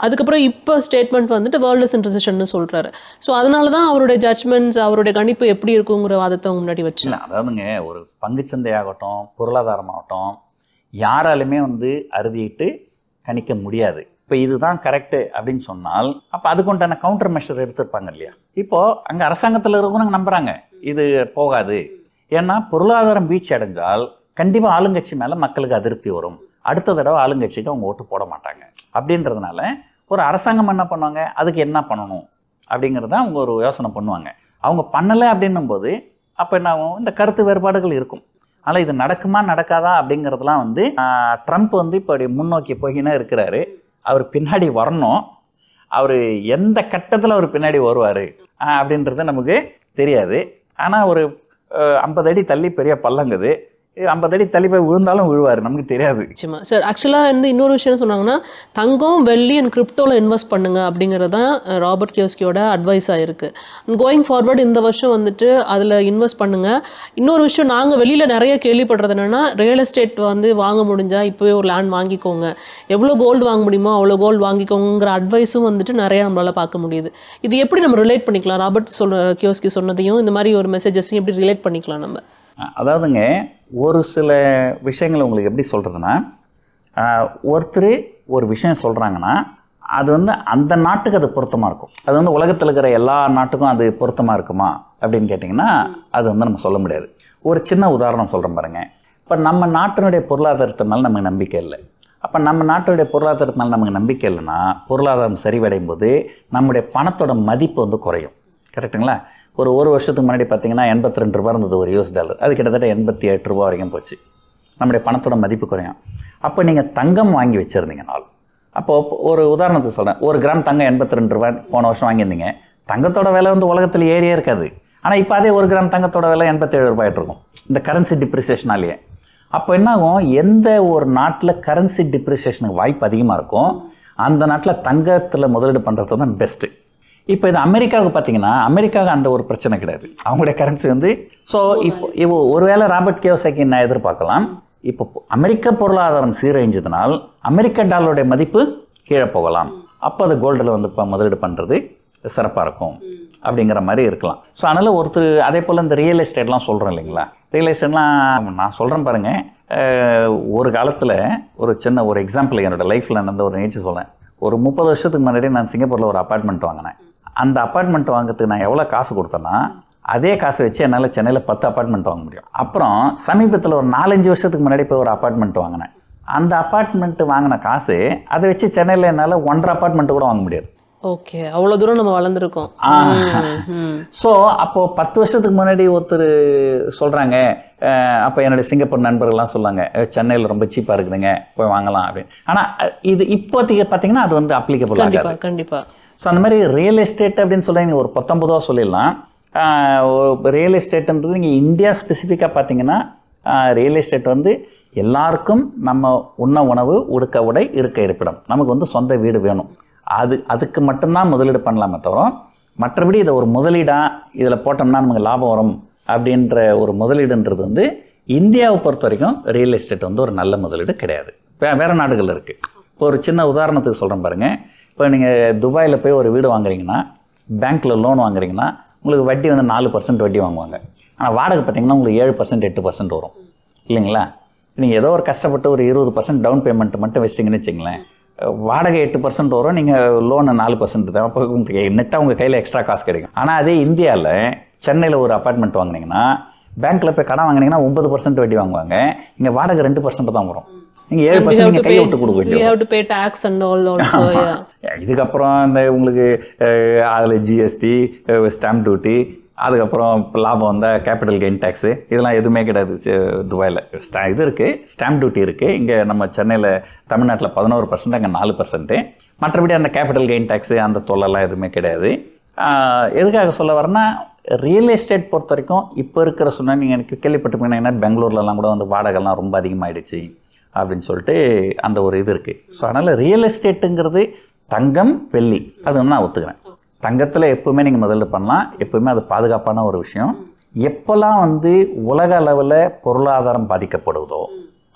அதுக்கப்புறம் இப்போ ஸ்டேட்மெண்ட் வந்துட்டு வேர்ல்ட் ரீசன்ட் ரெசெஷன்னு சொல்கிறாரு. ஸோ அதனால தான் அவருடைய ஜட்மெண்ட்ஸ், அவருடைய கணிப்பு எப்படி இருக்குங்கிற வாதத்தை முன்னாடி வச்சு. அதாவதுங்க ஒரு பங்குச்சந்தையாகட்டும் பொருளாதாரமாகட்டும் யாராலுமே வந்து அறுதிட்டு கணிக்க முடியாது. இப்போ இதுதான் கரெக்டு அப்படின்னு சொன்னால் அப்போ அதுக்குண்டான கவுண்டர் மெஷர் எடுத்துருப்பாங்க இல்லையா? இப்போது அங்கே அரசாங்கத்தில் இருக்கிறவங்க நம்புகிறாங்க இது போகாது. ஏன்னா பொருளாதாரம் வீழ்ச்சி அடைஞ்சால் கண்டிப்பாக ஆளுங்கட்சி மேலே மக்களுக்கு அதிருப்தி வரும், அடுத்த தடவை ஆளுங்கட்சிக்கு அவங்க ஓட்டு போட மாட்டாங்க. அப்படின்றதுனால ஒரு அரசாங்கம் என்ன பண்ணுவாங்க, அதுக்கு என்ன பண்ணணும் அப்படிங்கிறத அவங்க ஒரு யோசனை பண்ணுவாங்க. அவங்க பண்ணலை அப்படின்னும் போது அப்போ என்ன ஆகும், இந்த கருத்து வேறுபாடுகள் இருக்கும். ஆனால் இது நடக்குமா நடக்காதா அப்படிங்கிறதுலாம் வந்து ட்ரம்ப் வந்து இப்போ முன்னோக்கி போயினே இருக்கிறாரு. அவர் பின்னாடி வரணும், அவர் எந்த கட்டத்தில் அவர் பின்னாடி வருவார் அப்படின்றது நமக்கு தெரியாது. ஆனால் ஒரு 50 அடி தள்ளி பெரிய பள்ளங்குது, 50 அடி தள்ளி போய் விழுந்தாலும் விழுவார், நமக்கு தெரியாது. நிச்சயமா சார். ஆக்சுவலாக வந்து இன்னொரு விஷயம் சொன்னாங்கன்னா, தங்கம் வெள்ளி அண்ட் கிரிப்டோவில் இன்வெஸ்ட் பண்ணுங்க அப்படிங்கிறது தான் ராபர்ட் கியோஸ்கியோட அட்வைஸாக இருக்குது. கோயிங் ஃபார்வர்ட் இந்த வருஷம் வந்துட்டு அதில் இன்வெஸ்ட் பண்ணுங்க. இன்னொரு விஷயம், நாங்கள் வெளியில் நிறைய கேள்விப்படுறது என்னென்னா, ரியல் எஸ்டேட் வந்து வாங்க முடிஞ்சால் இப்போவே ஒரு லேண்ட் வாங்கிக்கோங்க, எவ்வளோ கோல்டு வாங்க முடியுமோ அவ்வளோ கோல்டு வாங்கிக்கோங்கிற அட்வைஸும் வந்துட்டு நிறைய நம்மளால் பார்க்க முடியுது. இது எப்படி நம்ம ரிலேட் பண்ணிக்கலாம்? ராபர்ட் கியோஸ்கி சொன்னதையும் இந்த மாதிரி ஒரு மெசேஜஸையும் எப்படி ரிலேட் பண்ணிக்கலாம் நம்ம? அதாவதுங்க ஒரு சில விஷயங்கள் உங்களுக்கு எப்படி சொல்கிறதுனா, ஒருத்தர் ஒரு விஷயம் சொல்கிறாங்கன்னா அது வந்து அந்த நாட்டுக்கு அது பொருத்தமாக இருக்கும். அது வந்து உலகத்தில் இருக்கிற எல்லா நாட்டுக்கும் அது பொருத்தமாக இருக்குமா அப்படின்னு கேட்டிங்கன்னா அது வந்து நம்ம சொல்ல முடியாது. ஒரு சின்ன உதாரணம் சொல்கிறேன் பாருங்கள். இப்போ நம்ம நாட்டினுடைய பொருளாதாரத்து மேலே நமக்கு நம்பிக்கை இல்லை. அப்போ நம்ம நாட்டுடைய பொருளாதாரத்து மேலே நமக்கு நம்பிக்கை இல்லைன்னா பொருளாதாரம் சரிவடையும் போது நம்முடைய பணத்தோட மதிப்பு வந்து குறையும். கரெக்டுங்களா? ஒரு வருஷத்துக்கு முன்னாடி பார்த்தீங்கன்னா 82 ரூபா இருந்தது ஒரு US டாலர். அது கிட்டத்தட்ட 88 ரூபா வரைக்கும் போச்சு. நம்முடைய பணத்தோட மதிப்பு குறையும். அப்போ நீங்கள் தங்கம் வாங்கி வச்சுருந்தீங்கனால், அப்போது ஒரு உதாரணத்துக்கு சொல்கிறேன், 1 கிராம் தங்கம் 82 ரூபா போன வருஷம் வாங்கியிருந்தீங்க. தங்கத்தோட விலை வந்து உலகத்தில் ஏறியே இருக்காது. ஆனால் இப்போ அதே 1 கிராம் தங்கத்தோட விலை 87 ரூபாயிட்டு இருக்கும் இந்த கரன்சி டிப்ரிசியேஷனாலேயே. அப்போ என்னாகும், எந்த ஒரு நாட்டில் கரன்சி டிப்ரிசியேஷனுக்கு வாய்ப்பு அதிகமாக இருக்கும் அந்த நாட்டில் தங்கத்தில் முதலீடு பண்ணுறது தான் பெஸ்ட்டு. இப்போ இது அமெரிக்காவுக்கு பார்த்தீங்கன்னா அமெரிக்காவுக்கு அந்த ஒரு பிரச்சனை கிடையாது. அவங்களுடைய கரன்சி வந்து இப்போ ஒருவேளை ராபர்ட் கியோசாக்கி நான் எதிர்பார்க்கலாம், இப்போ அமெரிக்க பொருளாதாரம் சீரழிஞ்சதுனால் அமெரிக்க டாலருடைய மதிப்பு கீழே போகலாம். அப்போ அது கோல்டில் வந்து இப்போ முதலீடு பண்ணுறது சிறப்பாக இருக்கும் அப்படிங்கிற மாதிரி இருக்கலாம். ஸோ அதனால் ஒருத்தர் அதே போல் இந்த ரியல் எஸ்டேட்லாம் சொல்கிறோம் இல்லைங்களா, ரியல் எஸ்டேட்லாம் நான் சொல்கிறேன் பாருங்கள். ஒரு காலத்தில் ஒரு எக்ஸாம்பிள் என்னோடய லைஃப்பில் நடந்த ஒரு நிகழ்ச்சி சொல்கிறேன். ஒரு 30 வருஷத்துக்கு முன்னாடி நான் சிங்கப்பூரில் ஒரு அப்பார்ட்மெண்ட் வாங்கினேன். அந்த அப்பார்ட்மெண்ட் வாங்கிறதுக்கு நான் எவ்வளோ காசு கொடுத்தேன்னா அதே காசை வச்சு என்னால் சென்னையில் 10 அப்பார்ட்மெண்ட் வாங்க முடியும். அப்புறம் சமீபத்தில் ஒரு 4-5 வருஷத்துக்கு முன்னாடி போய் ஒரு அப்பார்ட்மெண்ட் வாங்கினேன். அந்த அப்பார்ட்மெண்ட்டு வாங்கின காசு அதை வச்சு சென்னையில் என்னால் 1.5 அப்பார்ட்மெண்ட்டு கூட வாங்க முடியாது. ஓகே, அவ்வளோ தூரம் நம்ம வளர்ந்துருக்கோம். ஸோ அப்போது 10 வருஷத்துக்கு முன்னாடி ஒருத்தர் சொல்கிறாங்க, அப்போ என்னுடைய சிங்கப்பூர் நண்பர்கள்லாம் சொல்லுவாங்க சென்னையில் ரொம்ப சீப்பாக இருக்குதுங்க போய் வாங்கலாம் அப்படின்னு. ஆனால் இது இப்போதைக்கு பார்த்தீங்கன்னா அது வந்து அப்ளிகபிள் ஆகாது. கண்டிப்பாக. ஸோ அந்த மாதிரி ரியல் எஸ்டேட் அப்படின்னு சொல்லி நீங்கள் ஒரு 19 சொல்லிடலாம். ரியல் எஸ்டேட்டுன்றது நீங்கள் இந்தியா ஸ்பெசிஃபிக்காக பார்த்தீங்கன்னா ரியல் எஸ்டேட் வந்து எல்லாருக்கும் நம்ம உண்ண உணவு, உடுக்க உடை, இருக்க இருப்பிடம், நமக்கு வந்து சொந்த வீடு வேணும். அதுக்கு மட்டும்தான் முதலீடு பண்ணலாமே தவிர மற்றபடி இதை ஒரு முதலீடாக இதில் போட்டோம்னா நமக்கு லாபம் வரும் அப்படின்ற ஒரு முதலீடுன்றது வந்து இந்தியாவை பொறுத்த வரைக்கும் ரியல் எஸ்டேட் வந்து ஒரு நல்ல முதலீடு கிடையாது. வேறு நாடுகளில் இருக்குது. இப்போ ஒரு சின்ன உதாரணத்துக்கு சொல்கிறேன் பாருங்கள். இப்போ நீங்கள் துபாயில் போய் ஒரு வீடு வாங்குறீங்கன்னா, பேங்க்கில் லோன் வாங்குறீங்கன்னா உங்களுக்கு வட்டி வந்து 4% வட்டி வாங்குவாங்க. ஆனால் வாடகை பார்த்திங்கன்னா உங்களுக்கு 7%, 8% வரும் இல்லைங்களா? நீங்கள் ஏதோ ஒரு கஷ்டப்பட்டு ஒரு 20% டவுன் பேமெண்ட் மட்டும் வச்சிங்கன்னு வச்சிங்களேன், வாடகை 8% வரும், நீங்கள் லோனு 4% தான். அப்போ உங்களுக்கு நெட்டாக உங்கள் கையில் எக்ஸ்ட்ரா காசு கிடைக்கும். ஆனால் அதே இந்தியாவில் சென்னையில் ஒரு அப்பார்ட்மெண்ட் வாங்கினீங்கன்னா பேங்க்கில் போய் கடன் வாங்கினீங்கன்னா 9% வட்டி வாங்குவாங்க. இங்கே வாடகை 2% தான் வரும். நீங்கள் 7% நீங்கள் கையை விட்டு கொடுக்க வேண்டியது. இதுக்கப்புறம் இந்த உங்களுக்கு அதில் ஜிஎஸ்டி, ஸ்டாம்ப் டியூட்டி, அதுக்கப்புறம் லாபம் வந்தால் கேபிட்டல் கெயின் டேக்ஸு, இதெல்லாம் எதுவுமே கிடையாது. துபாயில் இது இருக்குது, ஸ்டாம்ப் டியூட்டி இருக்குது. இங்கே நம்ம சென்னையில் தமிழ்நாட்டில் 11%, அங்கே 4%. மற்றபடி அந்த கேபிட்டல் கெயின் டேக்ஸு அந்த தொல்லைலாம் எதுவுமே கிடையாது. எதுக்காக சொல்ல வரேன்னா, ரியல் எஸ்டேட் பொறுத்த வரைக்கும் இப்போ இருக்கிற சொன்னால் நீங்கள் எனக்கு கேள்விப்பட்டிருப்பீங்கன்னா பெங்களூர்லலாம் கூட வந்து வாடகைலாம் ரொம்ப அதிகமாகிடுச்சு அப்படின்னு சொல்லிட்டு அந்த ஒரு இது இருக்குது. ஸோ அதனால் ரியல் எஸ்டேட்டுங்கிறது தங்கம், வெள்ளி அது வந்து நான் ஒத்துக்கிறேன். தங்கத்தில் எப்போவுமே நீங்கள் முதலீடு பண்ணலாம், எப்போவுமே அது பாதுகாப்பான ஒரு விஷயம். எப்போல்லாம் வந்து உலக அளவில் பொருளாதாரம் பாதிக்கப்படுவதோ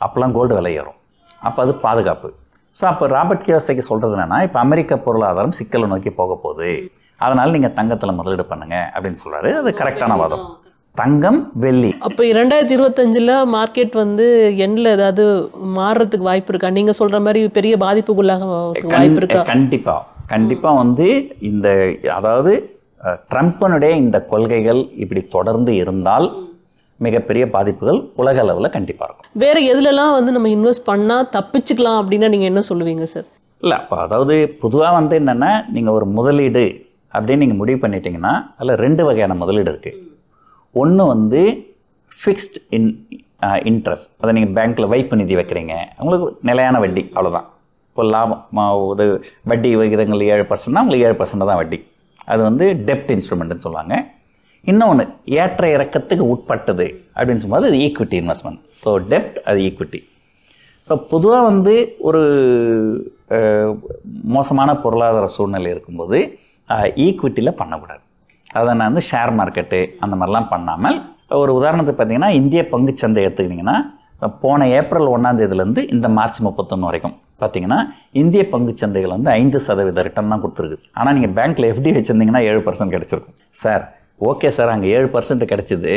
அப்போல்லாம் கோல்டு விலை ஏறும், அப்போ அது பாதுகாப்பு. ஸோ அப்போ ராபர்ட் கியோசாக்கி சொல்கிறது என்னென்னா, இப்போ அமெரிக்க பொருளாதாரம் சிக்கலை நோக்கி போக போகுது, அதனால் நீங்கள் தங்கத்தில் முதலீடு பண்ணுங்கள் அப்படின்னு சொல்கிறாரு. அது கரெக்டான வாதம். தங்கம், வெள்ளி. அப்போ 2025 மார்க்கெட் வந்து எண்ணில் ஏதாவது மாறுறதுக்கு வாய்ப்பு இருக்கா? நீங்கள் சொல்கிற மாதிரி பெரிய பாதிப்புக்குள்ளாக வாய்ப்பு இருக்கா? கண்டிப்பாக வந்து இந்த அதாவது ட்ரம்ப்பினுடைய இந்த கொள்கைகள் இப்படி தொடர்ந்து இருந்தால் மிகப்பெரிய பாதிப்புகள் உலக அளவில் கண்டிப்பாக இருக்கும். வேறு எதுலலாம் வந்து நம்ம இன்வெஸ்ட் பண்ணால் தப்பிச்சுக்கலாம் அப்படின்னா நீங்கள் என்ன சொல்லுவீங்க சார்? இல்லை, அப்போ அதாவது பொதுவாக வந்து என்னென்னா, நீங்கள் ஒரு முதலீடு அப்படின்னு நீங்கள் முடிவு பண்ணிட்டீங்கன்னா அதில் 2 வகையான முதலீடு இருக்குது. ஒன்று வந்து ஃபிக்ஸ்ட் இன்ட்ரெஸ்ட், அதை நீங்கள் பேங்க்கில் வைப்பு நிதி வைக்கிறீங்க, உங்களுக்கு நிலையான வட்டி, அவ்வளோதான். இப்போ லாபம் இது வட்டி விகிதங்கள் 7%னா உங்களுக்கு 7% தான் வட்டி. அது வந்து டெப்ட் இன்ஸ்ட்ருமெண்ட்னு சொல்லுவாங்க. இன்னொன்று ஏற்ற இறக்கத்துக்கு உட்பட்டது அப்படின்னு சொல்லும்போது அது ஈக்விட்டி இன்வெஸ்ட்மெண்ட். ஸோ டெப்ட், அது ஈக்விட்டி. ஸோ பொதுவாக வந்து ஒரு மோசமான பொருளாதார சூழ்நிலை இருக்கும்போது ஈக்விட்டியில் பண்ணக்கூடாது. அதை நான் வந்து ஷேர் மார்க்கெட்டு அந்த மாதிரிலாம் பண்ணாமல், ஒரு உதாரணத்துக்கு பார்த்தீங்கன்னா இந்திய பங்குச்சந்தை எடுத்துக்கிட்டிங்கன்னா போன ஏப்ரல் 1ஆம் தேதியிலேருந்து இந்த மார்ச் 31 வரைக்கும் பார்த்தீங்கன்னா இந்திய பங்குச்சந்தைகள் வந்து 5% ரிட்டர்ன் தான் கொடுத்துருக்கு. ஆனால் நீங்கள் பேங்க்கில் எஃப்டி வச்சுருந்தீங்கன்னா 7% கிடச்சிருக்கும். சார் ஓகே சார், அங்கே 7% கிடச்சிது,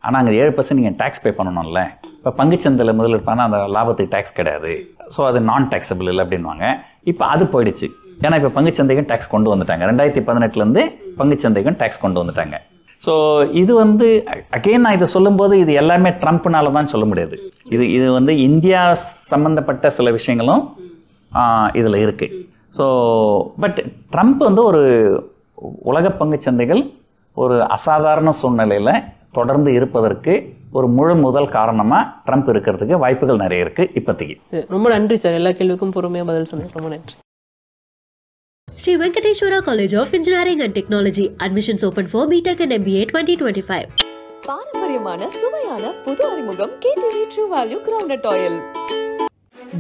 ஆனால் அங்கே 7% நீங்கள் டேக்ஸ் பே பண்ணணும்ல. இப்போ பங்குச்சந்தையில் முதலீடு பண்ணால் அந்த லாபத்துக்கு டேக்ஸ் கிடையாது, ஸோ அது நான் டேக்ஸபிள் இல்லை அப்படின்வாங்க. இப்போ அது போயிடுச்சு. ஏன்னா இப்போ பங்குச்சந்தைக்கும் டேக்ஸ் கொண்டு வந்துட்டாங்க. 2018 பங்குச்சந்தைக்கும் டேக்ஸ் கொண்டு வந்துட்டாங்க. ஸோ இது வந்து அகெயின் நான் இதை சொல்லும்போது இது எல்லாமே ட்ரம்ப்னால தான் சொல்ல முடியாது. இது இந்தியா சம்மந்தப்பட்ட சில விஷயங்களும் இதில் இருக்குது. ஸோ பட் ட்ரம்ப் ஒரு உலக பங்குச்சந்தைகள் ஒரு அசாதாரண சூழ்நிலையில் தொடர்ந்து இருப்பதற்கு ஒரு முதல் காரணமாக ட்ரம்ப் இருக்கிறதுக்கு வாய்ப்புகள் நிறைய இருக்குது இப்போதைக்கு. ரொம்ப நன்றி சார், எல்லா கேள்விக்கும் பொறுமையாக பதில் சொன்னீங்க. ரொம்ப நன்றி. Sri Venkateshwara College of Engineering and Technology. Admissions open for BTech and MBA 2025. பாரம்பரியமான சுவையான புது அறிமுகம் KTV true value ground oil.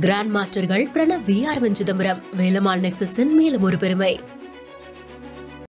Grand மாஸ்டர்கள் பிரணவ் வி.ஆர். சிதம்பரம், வேலம்மாள் நெக்ஸஸின் மேலும் ஒரு பெருமை.